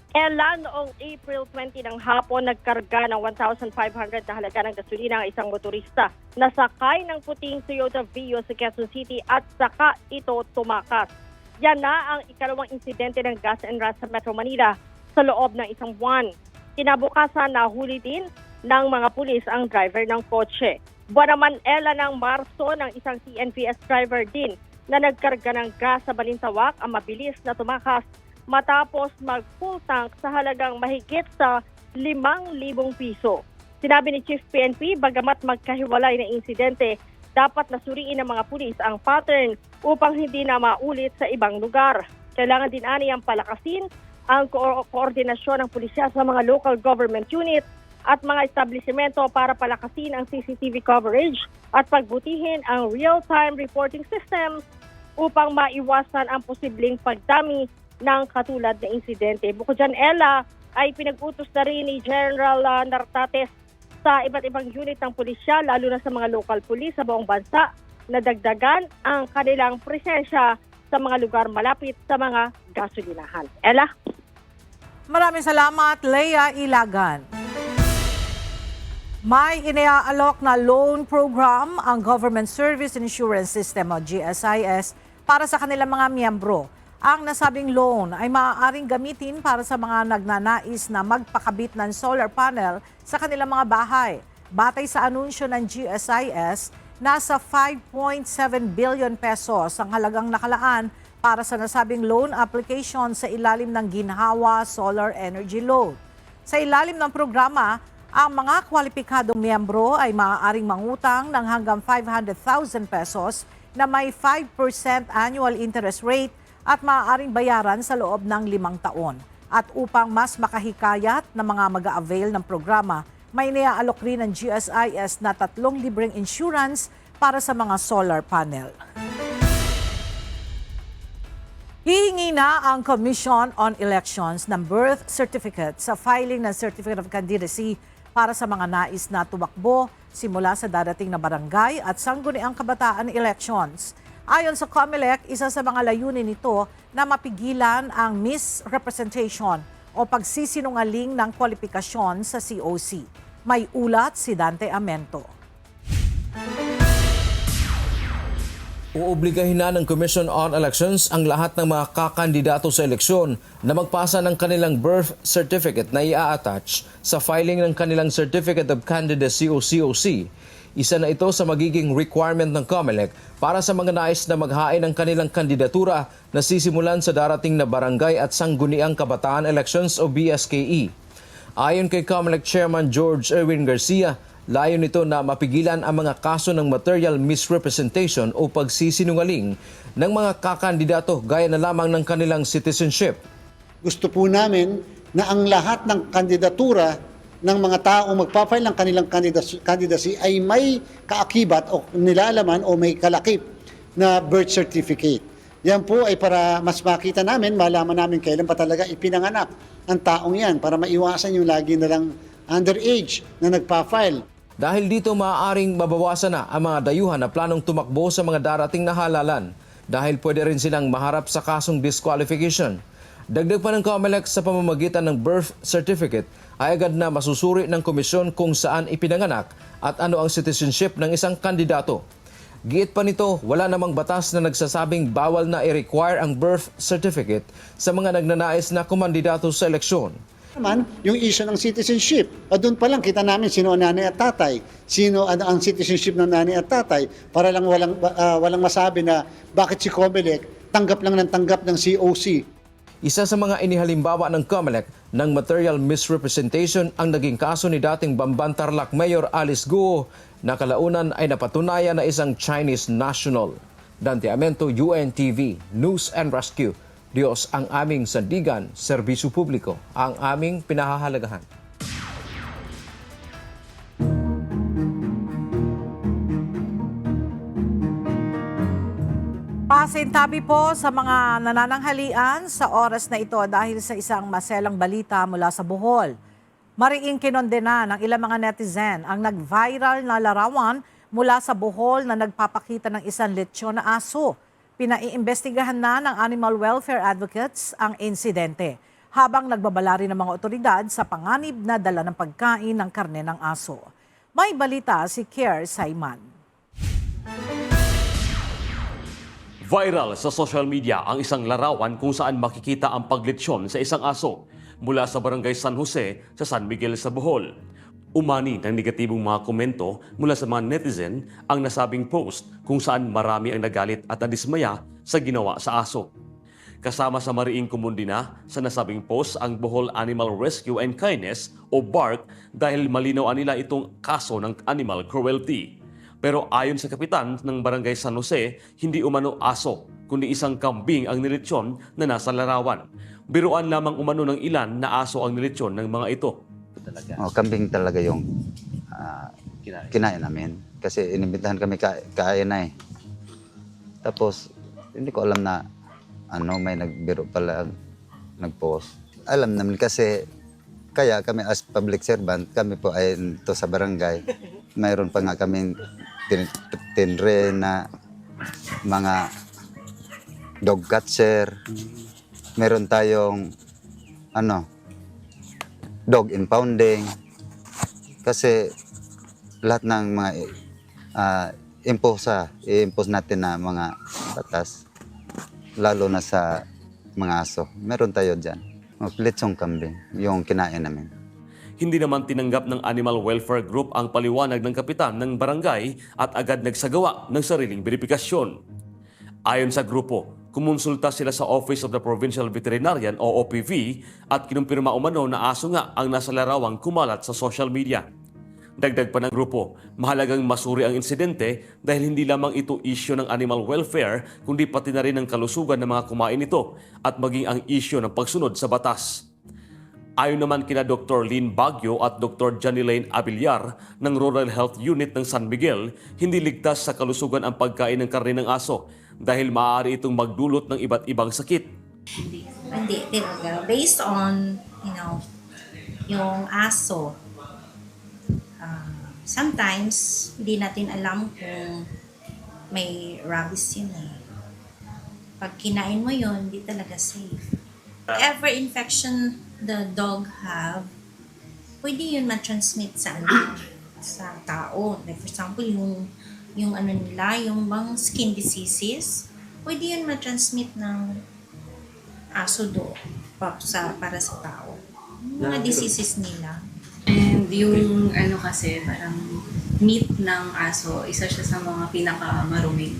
Ella, noong April 20 ng hapon, nagkarga ng 1,500 na halaga ng gasolina ang isang motorista na sakay ng puting Toyota Vios sa Quezon City at saka ito tumakas. Yan na ang ikalawang insidente ng gas and run sa Metro Manila sa loob ng isang buwan. Kinabukasan, nahuli din ng mga pulis ang driver ng kotse. Buwan naman, Ella, ng Marso ng isang TNVS driver din na nagkarga ng gas sa Balintawak ang mabilis na tumakas matapos mag-full tank sa halagang mahigit sa 5,000 piso. Sinabi ni Chief PNP, bagamat magkahiwalay na insidente, dapat nasuriin ng mga pulis ang pattern upang hindi na maulit sa ibang lugar. Kailangan din ani ang palakasin ang koordinasyon ng pulisya sa mga local government unit at mga establishmento para palakasin ang CCTV coverage at pagbutihin ang real-time reporting systems upang maiwasan ang posibleng pagdami ng katulad na insidente. Bukod dyan, Ella, ay pinag-utos na rin ni General Nartates sa iba't ibang unit ng pulisya, lalo na sa mga local police sa buong bansa, na dagdagan ang kanilang presensya sa mga lugar malapit sa mga gasolinahan. Ella? Maraming salamat, Leia Ilagan. May iniaalok na loan program ang Government Service Insurance System o GSIS para sa kanilang mga miyembro. Ang nasabing loan ay maaaring gamitin para sa mga nagnanais na magpakabit ng solar panel sa kanilang mga bahay. Batay sa anunsyo ng GSIS, nasa 5.7 billion pesos ang halagang nakalaan para sa nasabing loan application sa ilalim ng Ginhawa Solar Energy Loan. Sa ilalim ng programa, ang mga kwalipikadong miyembro ay maaaring mangutang ng hanggang 500,000 pesos na may 5% annual interest rate at maaaring bayaran sa loob ng 5 taon. At upang mas makahikayat na mga mag-a-avail ng programa, may niaalok rin ng GSIS na 3 libreng insurance para sa mga solar panel. Hihingi na ang Commission on Elections ng birth certificate sa filing ng Certificate of Candidacy para sa mga nais na tumakbo simula sa darating na barangay at sangguniang kabataan elections. Ayon sa COMELEC, isa sa mga layunin nito na mapigilan ang misrepresentation o pagsisinungaling ng kwalifikasyon sa COC. May ulat si Dante Amento. Uobligahin na ng Commission on Elections ang lahat ng mga kakandidato sa eleksyon na magpasa ng kanilang birth certificate na i-attach sa filing ng kanilang Certificate of Candidacy o COC. Isa na ito sa magiging requirement ng COMELEC para sa mga nais na maghain ng kanilang kandidatura na sisimulan sa darating na barangay at sangguniang kabataan elections o BSKE. Ayon kay COMELEC Chairman George Erwin Garcia, layon nito na mapigilan ang mga kaso ng material misrepresentation o pagsisinungaling ng mga kakandidato gaya na lamang ng kanilang citizenship. Gusto po namin na ang lahat ng kandidatura ng mga taong magpapile ng kanilang candidacy ay may kaakibat o nilalaman o may kalakip na birth certificate. Yan po ay para mas makita namin, malaman namin kailan pa talaga ipinanganak ang taong yan para maiwasan yung lagi na lang underage na nagpa-file. Dahil dito maaaring mabawasan na ang mga dayuhan na planong tumakbo sa mga darating na halalan dahil pwede rin silang maharap sa kasong disqualification. Dagdag pa ng COMELEC sa pamamagitan ng birth certificate ay agad na masusuri ng komisyon kung saan ipinanganak at ano ang citizenship ng isang kandidato. Giit pa nito, wala namang batas na nagsasabing bawal na i-require ang birth certificate sa mga nagnanais na kumandidato sa eleksyon. Naman, yung issue ng citizenship. Doon pa lang kita namin sino ang nanay at tatay, sino ang citizenship ng nanay at tatay, para lang walang masabi na bakit si COMELEC tanggap lang ng tanggap ng COC. Isa sa mga inihalimbawa ng COMELEC ng material misrepresentation ang naging kaso ni dating Bamban Tarlac Mayor Alice Guo na kalaunan ay napatunayan na isang Chinese national. Dante Amento, UNTV, News and Rescue. Diyos ang aming sandigan, serbisyo publiko, ang aming pinahahalagahan. Pasintabi po sa mga nanananghalian sa oras na ito dahil sa isang maselang balita mula sa Bohol. Mariing kinondena ng ilang mga netizen ang nag-viral na larawan mula sa Bohol na nagpapakita ng isang lechon na aso. Pinaiimbestigahan na ng animal welfare advocates ang insidente habang nagbabala rin ng mga otoridad sa panganib na dala ng pagkain ng karne ng aso. May balita si Kier Saiman. Viral sa social media ang isang larawan kung saan makikita ang paglitsyon sa isang aso mula sa Barangay San Jose sa San Miguel sa Bohol. Umani ng negatibong mga komento mula sa mga netizen ang nasabing post kung saan marami ang nagalit at nadismaya sa ginawa sa aso. Kasama sa mariing kumundina sa nasabing post ang Bohol Animal Rescue and Kindness o BARK dahil malinaw nila itong kaso ng animal cruelty. Pero ayon sa kapitan ng Barangay San Jose, hindi umano aso, kundi isang kambing ang nilitsyon na nasa larawan. Biruan lamang umano ng ilan na aso ang nilitsyon ng mga ito. talaga. Kambing talaga yung kinain namin. Kasi inimbitahan kami kain na eh. Tapos, hindi ko alam na may nagbiro pala, nag-post. Alam namin kasi, kaya kami as public servant, kami po ay ito sa barangay. Mayroon pa nga kami tinre na mga dog catcher. Meron tayong dog impounding. Kasi lahat ng mga i-impose natin na mga batas, lalo na sa mga aso. Meron tayo dyan. Litsong kambing, yung kinain namin. Hindi naman tinanggap ng Animal Welfare Group ang paliwanag ng kapitan ng barangay at agad nagsagawa ng sariling beripikasyon. Ayon sa grupo, kumonsulta sila sa Office of the Provincial Veterinarian o OPV at kinumpirma umano na aso nga ang nasa larawang kumalat sa social media. Dagdag pa ng grupo, mahalagang masuri ang insidente dahil hindi lamang ito issue ng animal welfare kundi pati na rin ang kalusugan ng mga kumain nito at maging ang issue ng pagsunod sa batas. Ayon naman kina Dr. Lynn Baguio at Dr. Janilane Abiliar ng Rural Health Unit ng San Miguel, hindi ligtas sa kalusugan ang pagkain ng karne ng aso dahil maaari itong magdulot ng iba't ibang sakit. Hindi talaga. Based on, yung aso, sometimes hindi natin alam kung may rabies yun eh. Pag kinain mo yun, hindi talaga safe. Whatever infection the dog have, pwede yun ma-transmit sa tao. Like for example, yung bang skin diseases, pwede yun ma-transmit ng aso para sa tao. Mga diseases nila. And yung kasi parang meat ng aso, isa siya sa mga pinakamaruming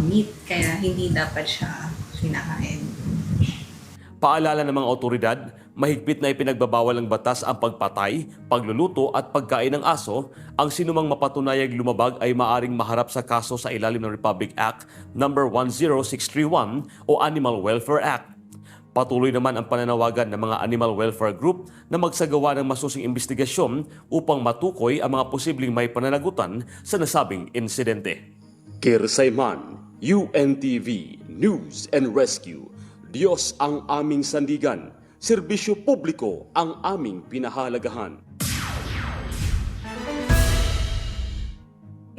meat, kaya hindi dapat siya kinakain. Paalala ng mga otoridad, mahigpit na ipinagbabawal ng batas ang pagpatay, pagluluto at pagkain ng aso. Ang sinumang mapatunayang lumabag ay maaring maharap sa kaso sa ilalim ng Republic Act No. 10631 o Animal Welfare Act. Patuloy naman ang pananawagan ng mga animal welfare group na magsagawa ng masusing investigasyon upang matukoy ang mga posibleng may pananagutan sa nasabing insidente. Kirsayman, UNTV News and Rescue. Diyos ang aming sandigan, serbisyo publiko ang aming pinahalagahan.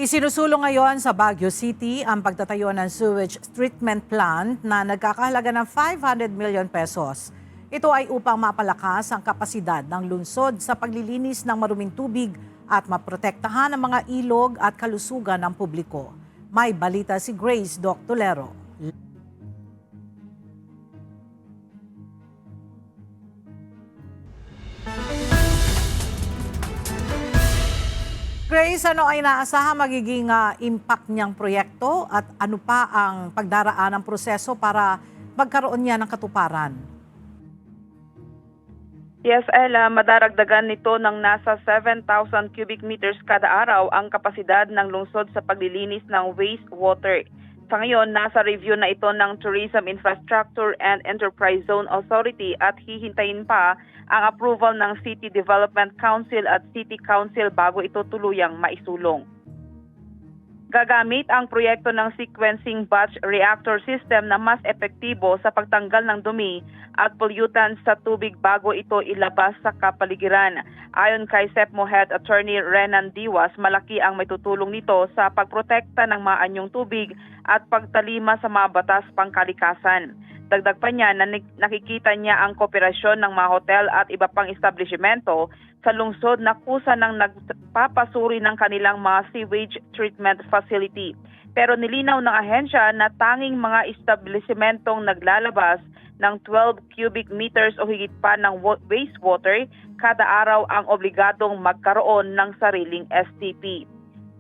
Isinusulong ngayon sa Baguio City ang pagtatayo ng sewage treatment plant na nagkakahalaga ng 500 million pesos. Ito ay upang mapalakas ang kapasidad ng lungsod sa paglilinis ng maruming tubig at maprotektahan ang mga ilog at kalusugan ng publiko. May balita si Grace Doc Tolero. Grace, ano ay naasahan magiging impact niyang proyekto at ano pa ang pagdaraan ng proseso para magkaroon niya ng katuparan? Yes, Ella, madaragdagan nito ng nasa 7,000 cubic meters kada araw ang kapasidad ng lungsod sa paglilinis ng wastewater. Sa ngayon, nasa review na ito ng Tourism Infrastructure and Enterprise Zone Authority at hihintayin pa ang approval ng City Development Council at City Council bago ito tuluyang maisulong. Gagamit ang proyekto ng sequencing batch reactor system na mas epektibo sa pagtanggal ng dumi at pollutants sa tubig bago ito ilabas sa kapaligiran. Ayon kay SEPMO Head Attorney Renan Diwas, malaki ang may tutulong nito sa pagprotekta ng mga anyong tubig at pagtalima sa mga batas pangkalikasan. Dagdag pa niya na nakikita niya ang kooperasyon ng mga hotel at iba pang establishmento sa lungsod na kusa ng nagpapasuri ng kanilang mga sewage treatment facility. Pero nilinaw ng ahensya na tanging mga establishmentong naglalabas ng 12 cubic meters o higit pa ng wastewater kada araw ang obligadong magkaroon ng sariling STP.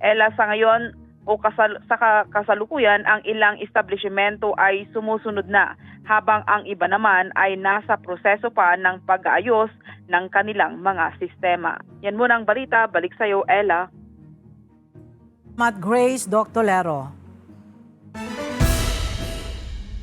Ela, sa ngayon o sa kasalukuyan, ang ilang establishmento ay sumusunod na habang ang iba naman ay nasa proseso pa ng pag-aayos ng kanilang mga sistema. Yan muna ang balita. Balik sa iyo, Ella. Grace Doc Tolero.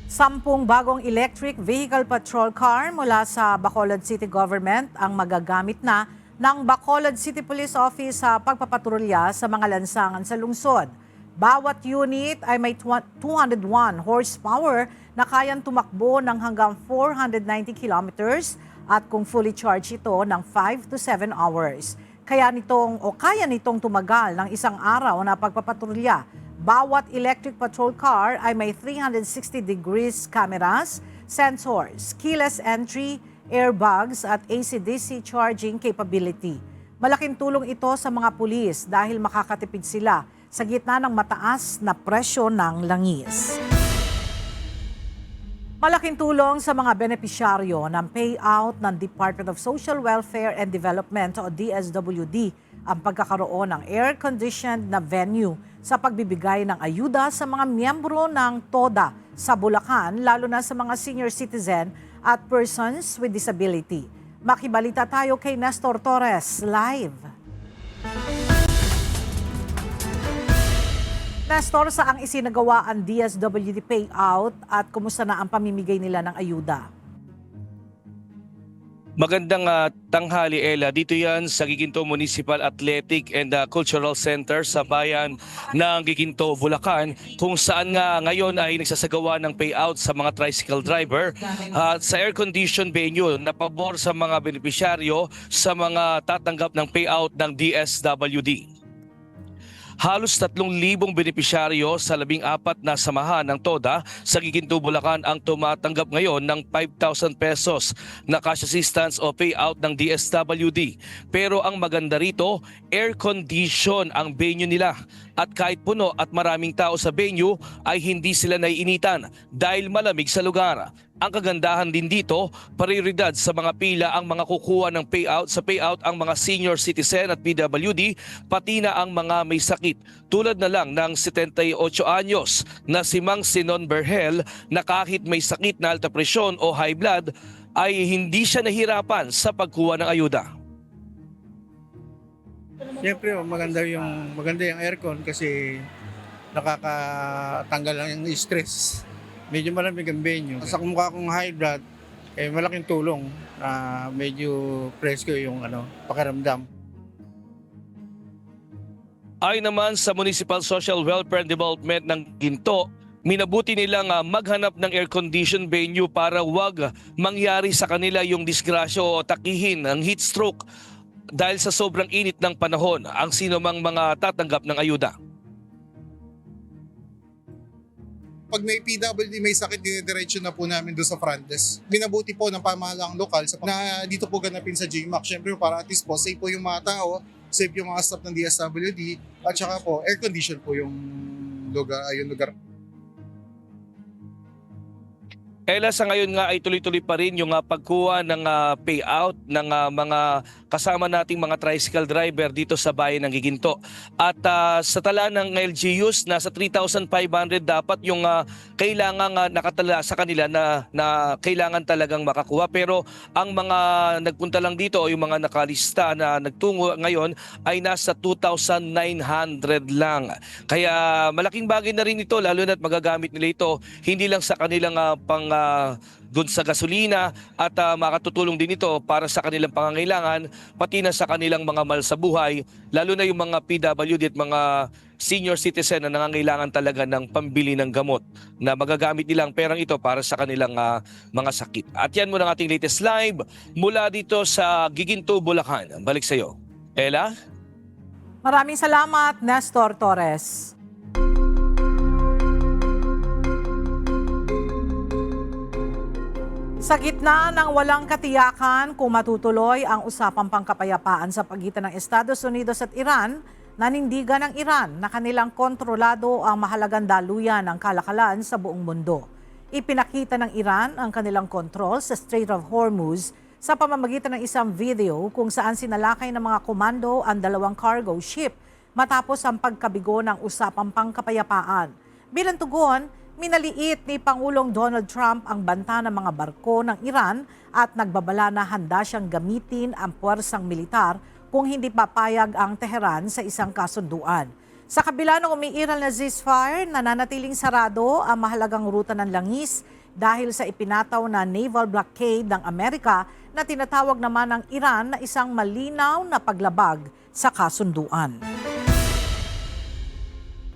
10 bagong electric vehicle patrol car mula sa Bacolod City Government ang magagamit na ng Bacolod City Police Office sa pagpapatrolya sa mga lansangan sa lungsod. Bawat unit ay may 201 horsepower na kayang tumakbo ng hanggang 490 kilometers at kung fully charged ito ng 5 to 7 hours. Kaya nitong tumagal ng isang araw na pagpapatrolya. Bawat electric patrol car ay may 360 degrees cameras, sensors, keyless entry, airbags at AC-DC charging capability. Malaking tulong ito sa mga pulis dahil makakatipid sila sa gitna ng mataas na presyo ng langis. Malaking tulong sa mga benepisyaryo ng payout ng Department of Social Welfare and Development o DSWD ang pagkakaroon ng air-conditioned na venue sa pagbibigay ng ayuda sa mga miyembro ng TODA sa Bulacan, lalo na sa mga senior citizen at persons with disability. Makibalita tayo kay Nestor Torres live. Nestor, saang isinagawa ang DSWD payout at kumusta na ang pamimigay nila ng ayuda? Magandang tanghali, Ella. Dito yan sa Giginto Municipal Athletic and Cultural Center sa bayan ng Giginto, Bulacan, kung saan nga ngayon ay nagsasagawa ng payout sa mga tricycle driver sa air-conditioned venue na pabor sa mga benepisyaryo sa mga tatanggap ng payout ng DSWD. Halos 3,000 benepisyaryo sa 14 na samahan ng TODA sa Giginto, Bulacan ang tumatanggap ngayon ng 5,000 pesos na cash assistance o payout ng DSWD. Pero ang maganda rito, air condition ang venue nila. At kahit puno at maraming tao sa venue ay hindi sila naiinitan dahil malamig sa lugar. Ang kagandahan din dito, prioridad sa mga pila ang mga kukuha ng payout. Sa payout ang mga senior citizen at PWD, pati na ang mga may sakit. Tulad na lang ng 78 anyos na si Mang Sinon Berhel na kahit may sakit na alta presyon o high blood, ay hindi siya nahirapan sa pagkuha ng ayuda. Siyempre, maganda yung aircon kasi nakakatanggal lang yung stress. Medyo malamig ang venue. Sa mukha kong high blood, malaking tulong na medyo presko yung pakiramdam. Ayon naman sa Municipal Social Welfare and Development ng Ginto, minabuti nilang maghanap ng air-conditioned venue para wag mangyari sa kanila yung disgrasya o takihin ng heat stroke dahil sa sobrang init ng panahon ang sinumang mga tatanggap ng ayuda. Pag may PWD may sakit, dinidiretso na po namin doon sa front desk. Binabuti po ng pamahalaang lokal na dito po ganapin sa GMAC. Siyempre para at least po safe po yung mga tao, safe yung mga staff ng DSWD, at saka po air condition po yung lugar. Ella, sa ngayon nga ay tuloy-tuloy pa rin yung pagkuha ng payout ng mga kasama nating mga tricycle driver dito sa bayan ng Giginto. At sa tala ng LGUs, nasa 3,500 dapat yung kailangan nakatala sa kanila na kailangan talagang makakuha. Pero ang mga nagpunta lang dito o yung mga nakalista na nagtungo ngayon ay nasa 2,900 lang. Kaya malaking bagay na rin ito, lalo na't magagamit nila ito hindi lang sa kanilang dun sa gasolina at makatutulong din ito para sa kanilang pangangailangan, pati na sa kanilang mga mahal sa buhay, lalo na yung mga PWD at mga senior citizen na nangangailangan talaga ng pambili ng gamot na magagamit nilang perang ito para sa kanilang mga sakit. At yan muna ang ating latest live mula dito sa Giginto, Bulacan. Balik sa iyo, Ella. Maraming salamat, Nestor Torres. Sa gitna ng walang katiyakan kung matutuloy ang usapang pangkapayapaan sa pagitan ng Estados Unidos at Iran, nanindigan ng Iran na kanilang kontrolado ang mahalagang daluyan ng kalakalan sa buong mundo. Ipinakita ng Iran ang kanilang kontrol sa Strait of Hormuz sa pamamagitan ng isang video kung saan sinalakay ng mga komando ang 2 cargo ship matapos ang pagkabigo ng usapang pangkapayapaan. Bilang tugon, minaliit ni Pangulong Donald Trump ang banta ng mga barko ng Iran at nagbabala na handa siyang gamitin ang puwersang militar kung hindi papayag ang Tehran sa isang kasunduan. Sa kabila ng umiiral na ceasefire, nananatiling sarado ang mahalagang ruta ng langis dahil sa ipinataw na naval blockade ng Amerika na tinatawag naman ng Iran na isang malinaw na paglabag sa kasunduan.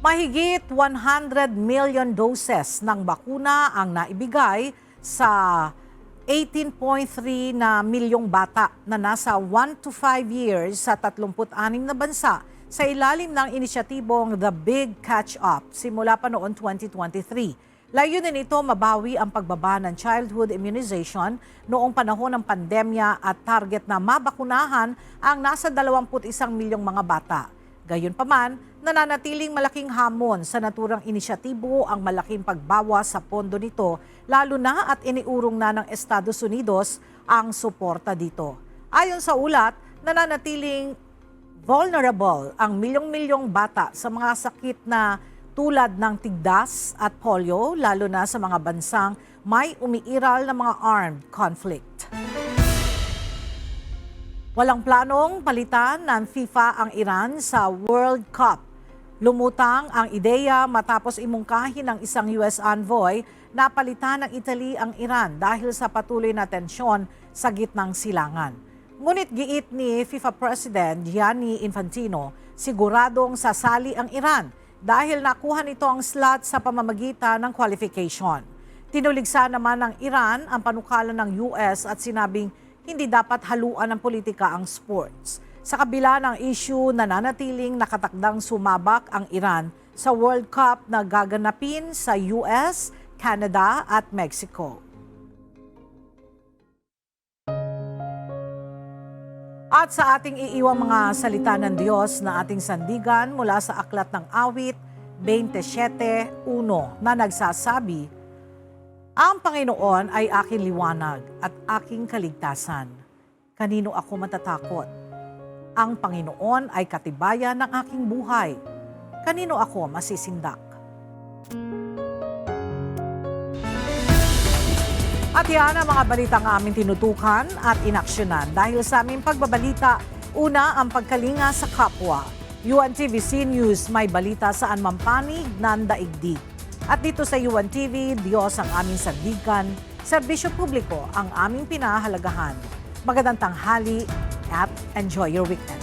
Mahigit 100 million doses ng bakuna ang naibigay sa 18.3 na milyong bata na nasa 1 to 5 years sa 36 na bansa sa ilalim ng inisyatibong The Big Catch-Up simula pa noong 2023. Layunin nito mabawi ang pagbaba ng childhood immunization noong panahon ng pandemya at target na mabakunahan ang nasa 21 milyong mga bata. Gayunpaman, nananatiling malaking hamon sa naturang inisyatibo ang malaking pagbawas sa pondo nito, lalo na at iniurong na ng Estados Unidos ang suporta dito. Ayon sa ulat, nananatiling vulnerable ang milyong-milyong bata sa mga sakit na tulad ng tigdas at polio, lalo na sa mga bansang may umiiral na mga armed conflict. Walang planong palitan ng FIFA ang Iran sa World Cup. Lumutang ang ideya matapos imungkahi ng isang US envoy na palitan ng Italy ang Iran dahil sa patuloy na tensyon sa gitnang silangan. Ngunit giit ni FIFA President Gianni Infantino, siguradong sasali ang Iran dahil nakuha nito ang slot sa pamamagitan ng qualification. Tinuligsa naman ng Iran ang panukala ng US at sinabing hindi dapat haluan ng politika ang sports. Sa kabila ng issue, nananatiling nakatakdang sumabak ang Iran sa World Cup na gaganapin sa US, Canada at Mexico. At sa ating iiwang mga salita ng Diyos na ating sandigan mula sa Aklat ng Awit 27:1 na nagsasabi, ang Panginoon ay aking liwanag at aking kaligtasan. Kanino ako matatakot? Ang Panginoon ay katibayan ng aking buhay. Kanino ako masisindak? At yan ang mga balitang aming tinutukan at inaksyonan. Dahil sa aming pagbabalita, una ang pagkalinga sa kapwa. UNTVC News may balita saan mampanig ng daigdig. At dito sa UNTV, Diyos ang aming sandigan, serbisyo publiko ang aming pinahalagahan. Magandang tanghali at enjoy your weekend.